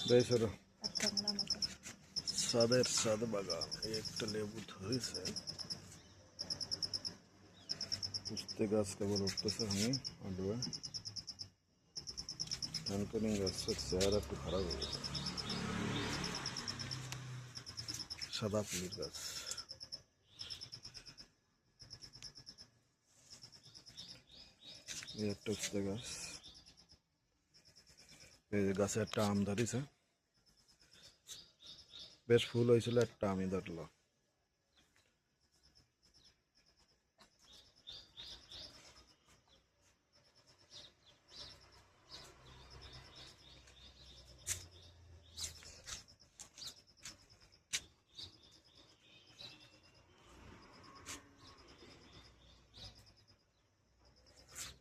বেসরো সাদের সাদ বাগান, এই একটা লেবু ধরেছে, উঠতে গাছ কেবল উঠতেছে। আমি আলুয়া হ্যান্ডকানিং গাছের চেহারা একটু খারাপ হয়ে গেছে। সাদা ফুলের গাছ, এই একটা উঠতে গাছ। এই যে গাছে একটা আম ধরেছে, বেশ ফুল হয়েছিল, একটা আমই ধরলো।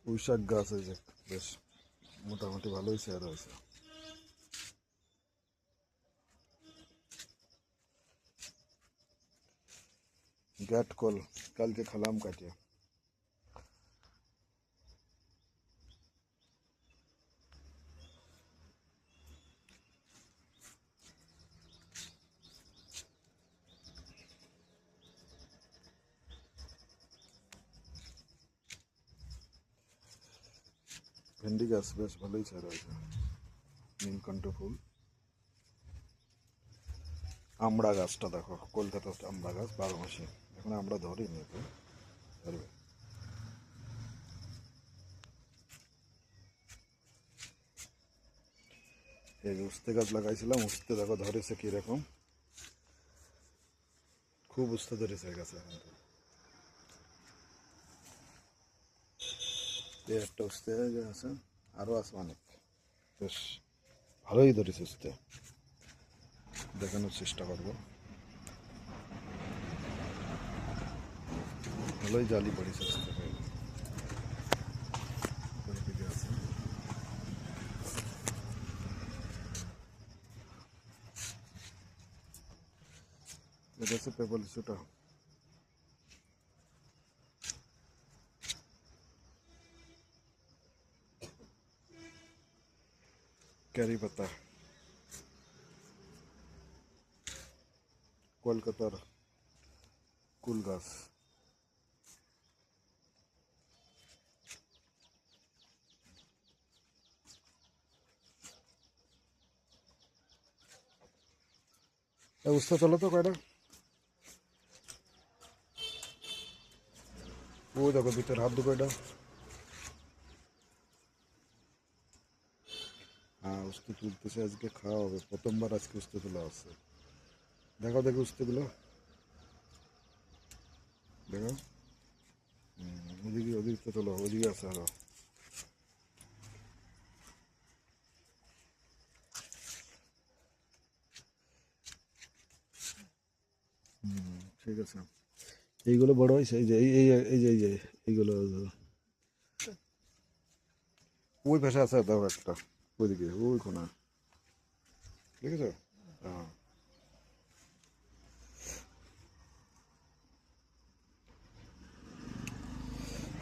পুঁইশাক গাছ হয়েছে, বেশ মোটামুটি ভালোই চেহারা হয়েছে। গ্যাট কল কালকে খালাম কাটিয়ে। ভেন্ডি গাছ বেশ ভালোই চেহারা হয়েছে। নীলকণ্ঠ ফুল। আমড়া গাছটা দেখো, কলকাতার আমড়া গাছ 12 মাসে, এখন আমরা ধরিনি, তো ধরবে। এই যে উস্তে গাছ লাগাইছিলাম, উস্তে দেখো ধরেছে কিরকম, খুব উস্তে ধরেছে এই গাছে। এই একটা উস্তে আছে, আরও আছে অনেক, বেশ ভালোই ধরেছে উস্তে, দেখানোর চেষ্টা করবো। ভালোই জালি পড়েছে উস্তে। এটা হচ্ছে পেপার লিচুটা। ক্যারি পাতা, কলকাতার কুল গাছ। উস্তে চলো তো কয়টা, ওই দেখো ভিতরে হাত দু কয়টা। হ্যাঁ, উস্তে তুলতেছে, আজকে খাওয়া হবে, প্রথমবার আজকে উস্তে তোলা আছে। দেখো দেখো উস্তেগুলো, দেখো। ওদিকে ওদিকে তোলো, ওদিকে আছে আরো। ঠিক আছে, এইগুলো বড় হয়েছে, এই যে এই যে এইগুলো ওই পাশে আছে, দেখো একটা ওইদিকে, ওই কোনা, ঠিক আছে। হ্যাঁ,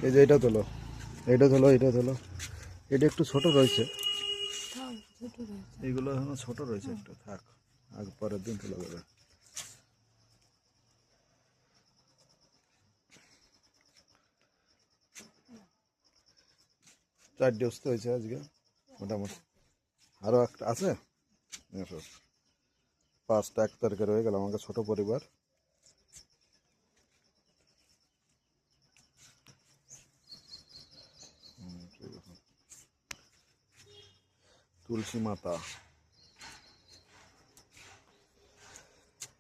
এই যে এটা তোলো, এটা তোলো, এটা তোলো। এটা একটু ছোট রয়েছে, এইগুলো এখনো ছোট রয়েছে, একটু থাক, আগে পরের দিন তোলা যাবে। চারটে উস্তে হয়েছে আজকে মোটামুটি, আরও একটা আছে। এসো, 5টা এক তরকারি হয়ে গেল, আমাকে ছোট পরিবার। তুলসী মাতা,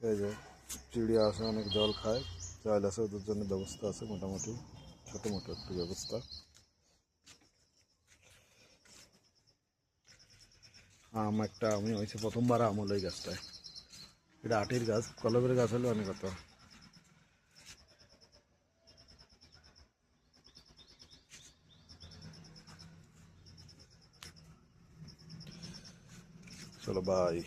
এই যে চিড়িয়া আছে, অনেক জল খায়, চাল আছে, ওদের জন্য ব্যবস্থা আছে মোটামুটি, ছোটো মোটো একটু ব্যবস্থা। আম একটা, আমি হয়েছে প্রথমবার আম হলো এই গাছটায়। এটা আটির গাছ, কলমের গাছ হলে অনেক কথা। চলো বাই।